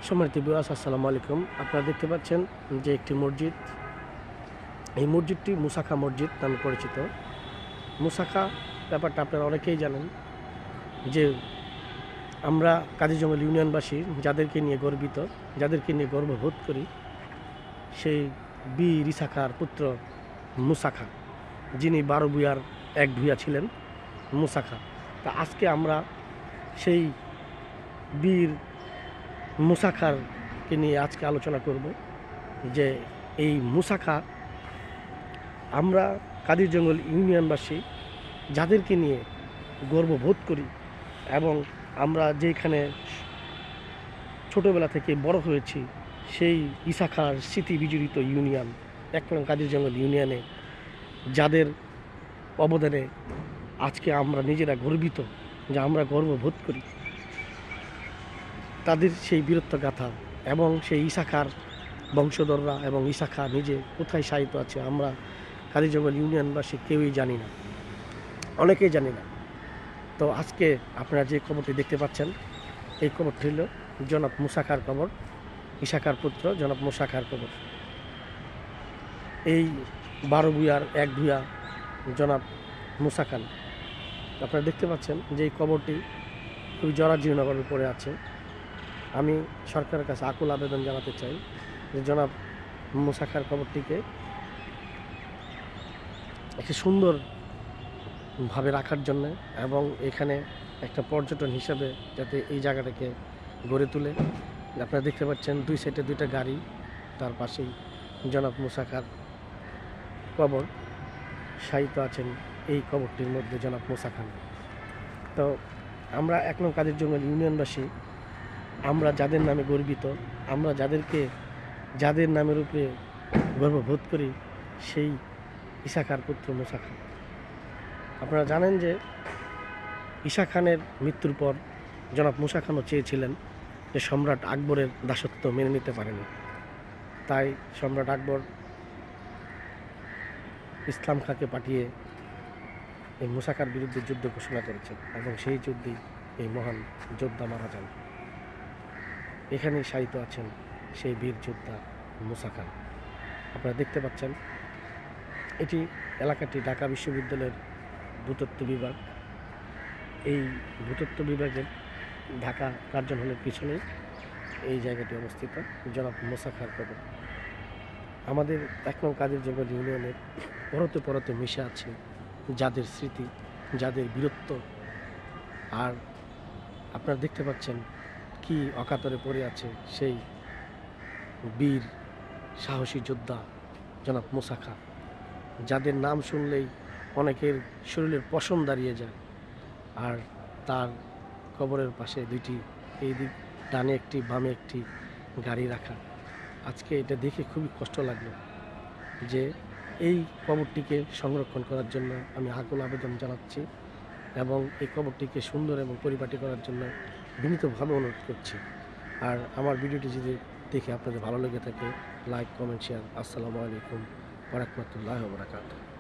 সম্মানিত ভিউয়ার্স, আসসালামু আলাইকুম। আপনারা দেখতে পাচ্ছেন যে একটি মসজিদ। এই মসজিদটি মুসাখা মসজিদ নামে পরিচিত। মুসাখা ব্যাপারটা আপনারা অনেকেই জানেন যে আমরা কাজীজঙ্গল ইউনিয়নবাসী যাদেরকে নিয়ে গর্বিত, যাদেরকে নিয়ে গর্ববোধ করি, সেই বীর ইসাখার পুত্র মুসাখা, যিনি 12 ভূঁইয়ার এক ভূঁইয়া ছিলেন মুসাখা। তা আজকে আমরা সেই বীর মুসাখারকে নিয়ে আজকে আলোচনা করব যে এই মুসাখা আমরা কাদিরজঙ্গল ইউনিয়নবাসী যাদেরকে নিয়ে গর্ববোধ করি এবং আমরা যেখানে ছোটোবেলা থেকে বড় হয়েছি, সেই ইসাখার স্মৃতি বিজড়িত ইউনিয়ন 1 নং কাদিরজঙ্গল ইউনিয়নে যাদের অবদানে আজকে আমরা নিজেরা গর্বিত, যে আমরা গর্ববোধ করি, তাদের সেই বীরত্ব গাথা এবং সেই ইসাখার বংশধররা এবং ইসাখা নিজে কোথায় শায়িত আছে আমরা কাদিরজঙ্গল ইউনিয়নবাসী কেউই জানি না, অনেকেই জানি না। তো আজকে আপনারা যে কবরটি দেখতে পাচ্ছেন, এই কবরটি হল জনাব মুসাখার কবর, ইসাখার পুত্র জনাব মুসাখার কবর। এই 12 ভূঁইয়ার এক ভূঁইয়া জনাব মুসা খান। আপনারা দেখতে পাচ্ছেন যে এই কবরটি খুবই জরাজীর্ণভাবে পড়ে আছে। আমি সরকারের কাছে আকুল আবেদন জানাতে চাই যে জনাব মুসাখার কবরটিকে একটি সুন্দরভাবে রাখার জন্য এবং এখানে একটা পর্যটন হিসাবে যাতে এই জায়গাটাকে গড়ে তুলে। আপনারা দেখতে পাচ্ছেন 2 সাইডে 2টা গাড়ি, তার পাশেই জনাব মুসাখার কবর, শায়িত আছেন এই কবরটির মধ্যে জনাব মুসা খান। তো আমরা 1 নং কাদিরজঙ্গল ইউনিয়নবাসী, আমরা যাদের নামে গর্বিত, আমরা যাদের নামের উপরে গর্ববোধ করি, সেই ইসা পুত্র মুসা খান। আপনারা জানেন যে ঈসা খানের মৃত্যুর পর জনাব মুসা খানও চেয়েছিলেন যে সম্রাট আকবরের দাসত্ব মেনে নিতে পারেনি। তাই সম্রাট আকবর ইসলাম খাঁকে পাঠিয়ে এই মুসাখার বিরুদ্ধে যুদ্ধ ঘোষণা করেছেন এবং সেই যুদ্ধেই এই মহান যোদ্ধা মারা যান। এখানেই শায়িত আছেন সেই বীর যোদ্ধা মুসা খান। আপনারা দেখতে পাচ্ছেন এটি এলাকাটি ঢাকা বিশ্ববিদ্যালয়ের ভূতত্ত্ব বিভাগ। এই ভূতত্ত্ব বিভাগের ঢাকা কার্জন হলের পিছনেই এই জায়গাটি অবস্থিত, জনাব মুসা খার কবর। আমাদের 1 নং কাদিরজঙ্গল ইউনিয়নের পরতে পরতে মিশে আছে যাদের স্মৃতি, যাদের বীরত্ব। আর আপনারা দেখতে পাচ্ছেন কি অকাতরে পড়ে আছে সেই বীর সাহসী যোদ্ধা জনাব মুসা খান, যাদের নাম শুনলেই অনেকের শরীরের পশম দাঁড়িয়ে যায়। আর তার কবরের পাশে 2টি, এই দিক ডানে একটি বামে একটি গাড়ি রাখা। আজকে এটা দেখে খুবই কষ্ট লাগলো যে এই কবরটিকে সংরক্ষণ করার জন্য আমি আকুল আবেদন জানাচ্ছি এবং এই কবরটিকে সুন্দর এবং পরিপাটি করার জন্য বিনীতভাবে অনুরোধ করছি। আর আমার ভিডিওটি যদি দেখে আপনাদের ভালো লেগে থাকে, লাইক, কমেন্ট, শেয়ার। আসসালামু আলাইকুম ওয়া রাহমাতুল্লাহি ওয়া বারাকাতুহু।